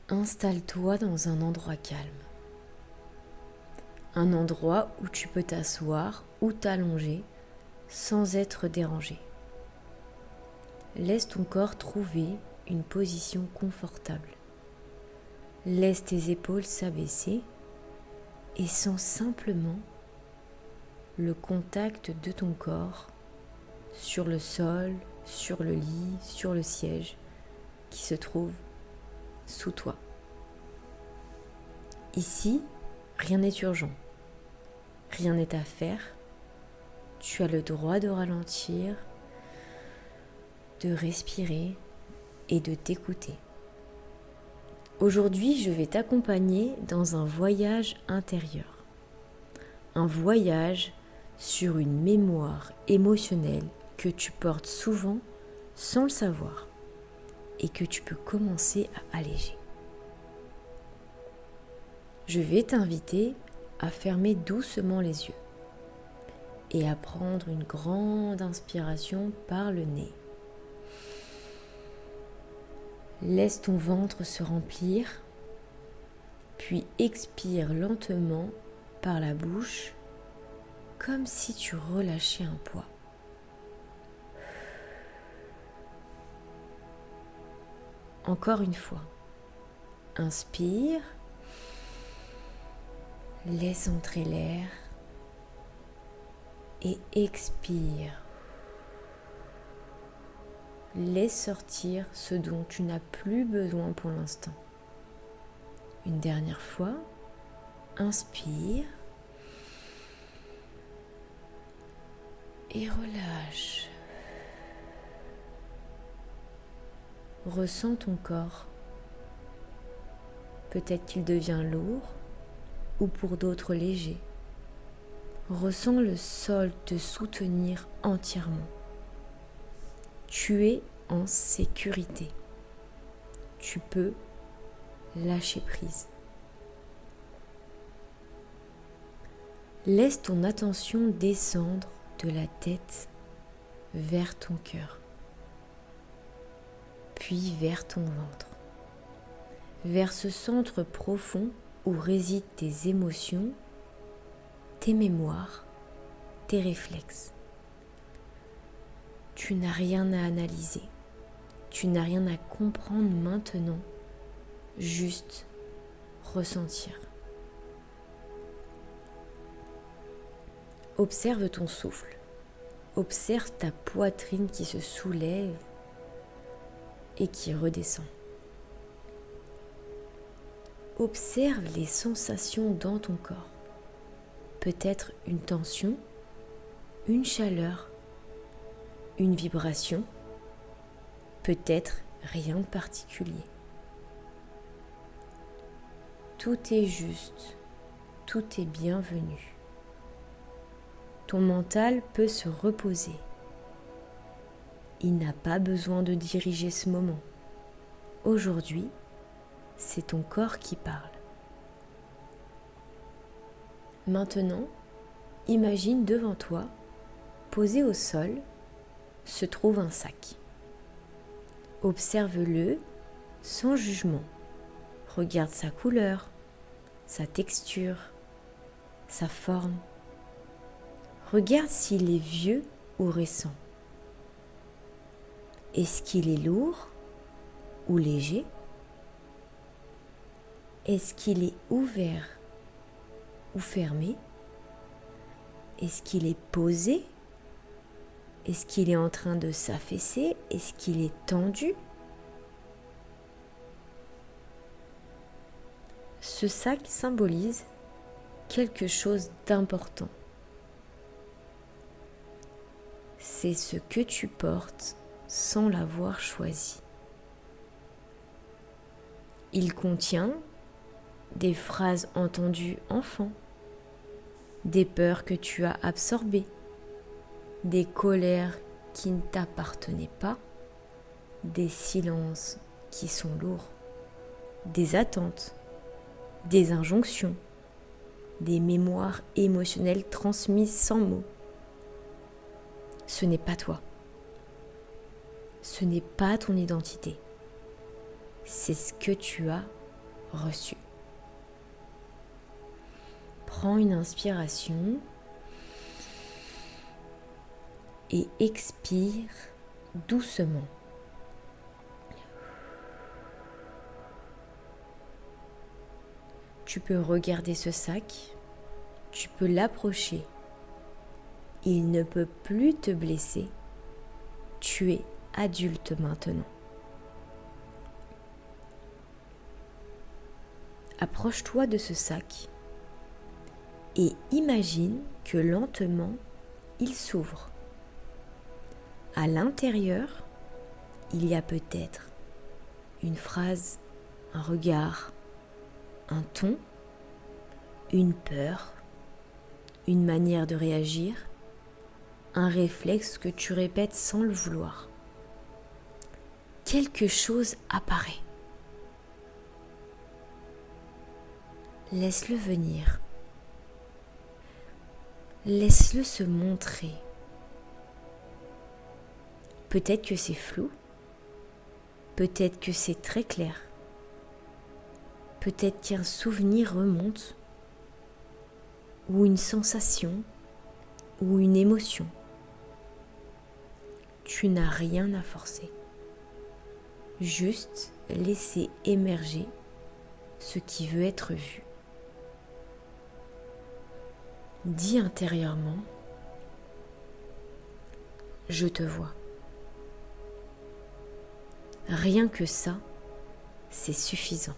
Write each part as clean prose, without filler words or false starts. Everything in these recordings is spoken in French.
Installe-toi dans un endroit calme. Un endroit où tu peux t'asseoir ou t'allonger sans être dérangé. Laisse ton corps trouver une position confortable. Laisse tes épaules s'abaisser et sens simplement le contact de ton corps sur le sol, sur le lit, sur le siège qui se trouve sous toi. Ici, rien n'est urgent, rien n'est à faire. Tu as le droit de ralentir, de respirer et de t'écouter. Aujourd'hui, je vais t'accompagner dans un voyage intérieur. Un voyage sur une mémoire émotionnelle que tu portes souvent sans le savoir et que tu peux commencer à alléger. Je vais t'inviter à fermer doucement les yeux et à prendre une grande inspiration par le nez. Laisse ton ventre se remplir, puis expire lentement par la bouche, comme si tu relâchais un poids. Encore une fois, inspire, laisse entrer l'air et expire. Laisse sortir ce dont tu n'as plus besoin pour l'instant. Une dernière fois, inspire et relâche. Ressens ton corps. Peut-être qu'il devient lourd ou pour d'autres léger. Ressens le sol te soutenir entièrement. Tu es en sécurité. Tu peux lâcher prise. Laisse ton attention descendre de la tête vers ton cœur, puis vers ton ventre, vers ce centre profond où résident tes émotions, tes mémoires, tes réflexes. Tu n'as rien à analyser, tu n'as rien à comprendre maintenant, juste ressentir. Observe ton souffle, observe ta poitrine qui se soulève et qui redescend. Observe les sensations dans ton corps, peut-être une tension, une chaleur, une vibration, peut-être rien de particulier. Tout est juste, tout est bienvenu. Ton mental peut se reposer. Il n'a pas besoin de diriger ce moment. Aujourd'hui, c'est ton corps qui parle. Maintenant, imagine devant toi, posé au sol, se trouve un sac. Observe-le sans jugement. Regarde sa couleur, sa texture, sa forme. Regarde s'il est vieux ou récent. Est-ce qu'il est lourd ou léger? Est-ce qu'il est ouvert ou fermé? Est-ce qu'il est posé? Est-ce qu'il est en train de s'affaisser? Est-ce qu'il est tendu? Ce sac symbolise quelque chose d'important. C'est ce que tu portes sans l'avoir choisi. Il contient des phrases entendues enfant, des peurs que tu as absorbées, des colères qui ne t'appartenaient pas, des silences qui sont lourds, des attentes, des injonctions, des mémoires émotionnelles transmises sans mots. Ce n'est pas toi. Ce n'est pas ton identité. C'est ce que tu as reçu. Prends une inspiration et expire doucement. Tu peux regarder ce sac, tu peux l'approcher. Il ne peut plus te blesser. Tu es adulte maintenant. Approche-toi de ce sac et imagine que lentement, il s'ouvre. À l'intérieur, il y a peut-être une phrase, un regard, un ton, une peur, une manière de réagir, un réflexe que tu répètes sans le vouloir. Quelque chose apparaît. Laisse-le venir. Laisse-le se montrer. Peut-être que c'est flou, peut-être que c'est très clair, peut-être qu'un souvenir remonte, ou une sensation, ou une émotion. Tu n'as rien à forcer. Juste laisser émerger ce qui veut être vu. Dis intérieurement, je te vois. Rien que ça, c'est suffisant.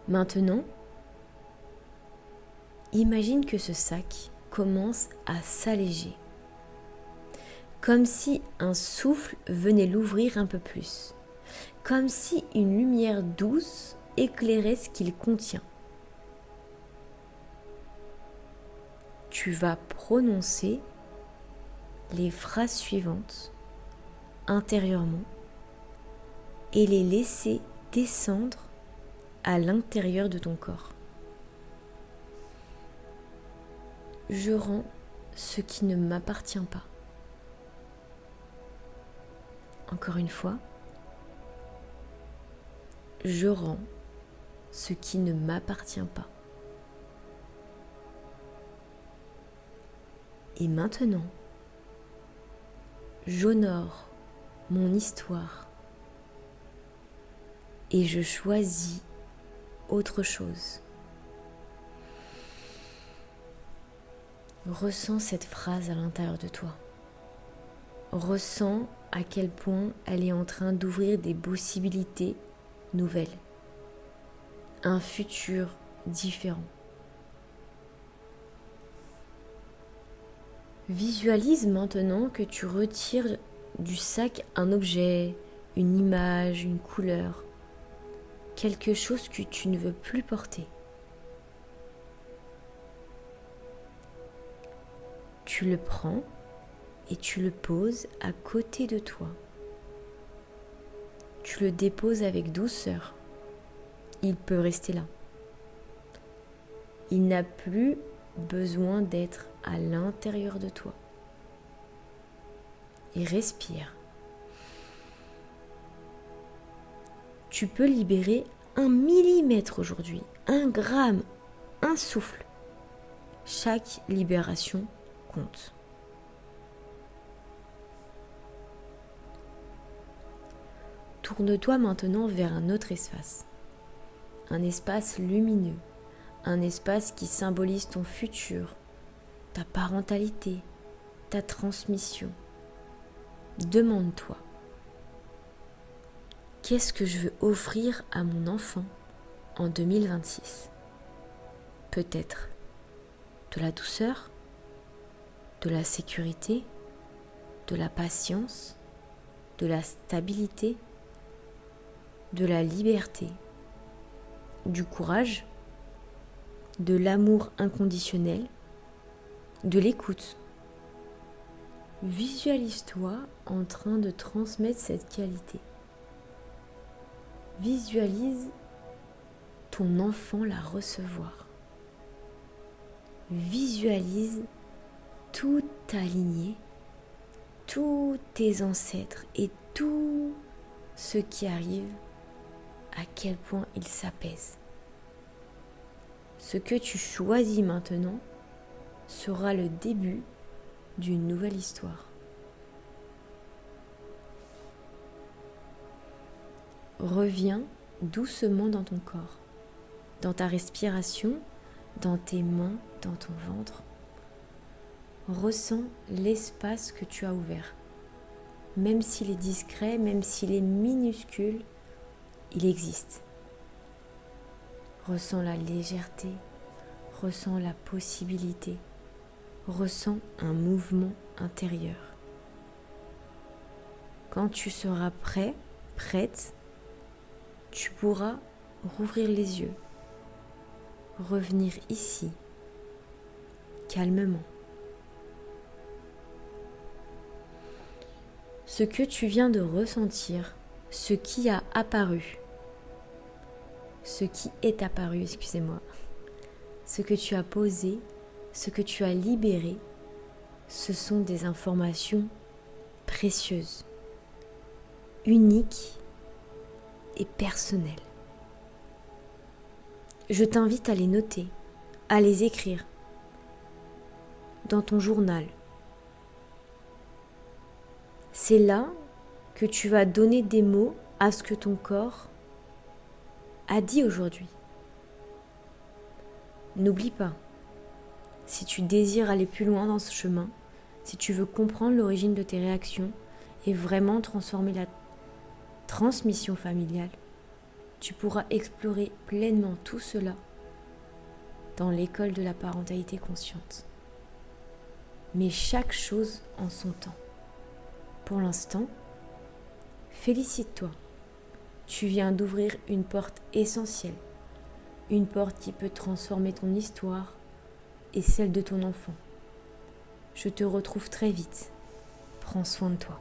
Maintenant, imagine que ce sac commence à s'alléger, comme si un souffle venait l'ouvrir un peu plus, comme si une lumière douce éclairait ce qu'il contient. Tu vas prononcer les phrases suivantes intérieurement et les laisser descendre à l'intérieur de ton corps. Je rends ce qui ne m'appartient pas. Encore une fois, je rends ce qui ne m'appartient pas. Et maintenant, j'honore mon histoire et je choisis autre chose. Ressens cette phrase à l'intérieur de toi. Ressens à quel point elle est en train d'ouvrir des possibilités nouvelles. Un futur différent. Visualise maintenant que tu retires du sac un objet, une image, une couleur, quelque chose que tu ne veux plus porter. Tu le prends et tu le poses à côté de toi. Tu le déposes avec douceur. Il peut rester là. Il n'a plus besoin d'être à l'intérieur de toi. Et respire. Tu peux libérer 1 millimètre aujourd'hui, 1 gramme, un souffle. Chaque libération compte. Tourne-toi maintenant vers un autre espace. Un espace lumineux. Un espace qui symbolise ton futur, ta parentalité, ta transmission. Demande-toi, qu'est-ce que je veux offrir à mon enfant en 2026 ? Peut-être de la douceur, de la sécurité, de la patience, de la stabilité, de la liberté, du courage, de l'amour inconditionnel, de l'écoute. Visualise-toi en train de transmettre cette qualité. Visualise ton enfant la recevoir. Visualise toute ta lignée, tous tes ancêtres et tous ce qui arrive, à quel point il s'apaise. Ce que tu choisis maintenant sera le début d'une nouvelle histoire. Reviens doucement dans ton corps, dans ta respiration, dans tes mains, dans ton ventre. Ressens l'espace que tu as ouvert. Même s'il est discret, même s'il est minuscule, il existe. Ressens la légèreté, ressens la possibilité, ressens un mouvement intérieur. Quand tu seras prêt, prête, tu pourras rouvrir les yeux, revenir ici, calmement. Ce que tu viens de ressentir, ce qui a apparu, ce qui est apparu, excusez-moi, ce que tu as posé, ce que tu as libéré, ce sont des informations précieuses, uniques et personnelles. Je t'invite à les noter, à les écrire dans ton journal. C'est là que tu vas donner des mots à ce que ton corps a dit aujourd'hui. N'oublie pas, si tu désires aller plus loin dans ce chemin, si tu veux comprendre l'origine de tes réactions et vraiment transformer la transmission familiale, tu pourras explorer pleinement tout cela dans l'école de la parentalité consciente. Mais chaque chose en son temps. Pour l'instant, félicite-toi. Tu viens d'ouvrir une porte essentielle, une porte qui peut transformer ton histoire et celle de ton enfant. Je te retrouve très vite. Prends soin de toi.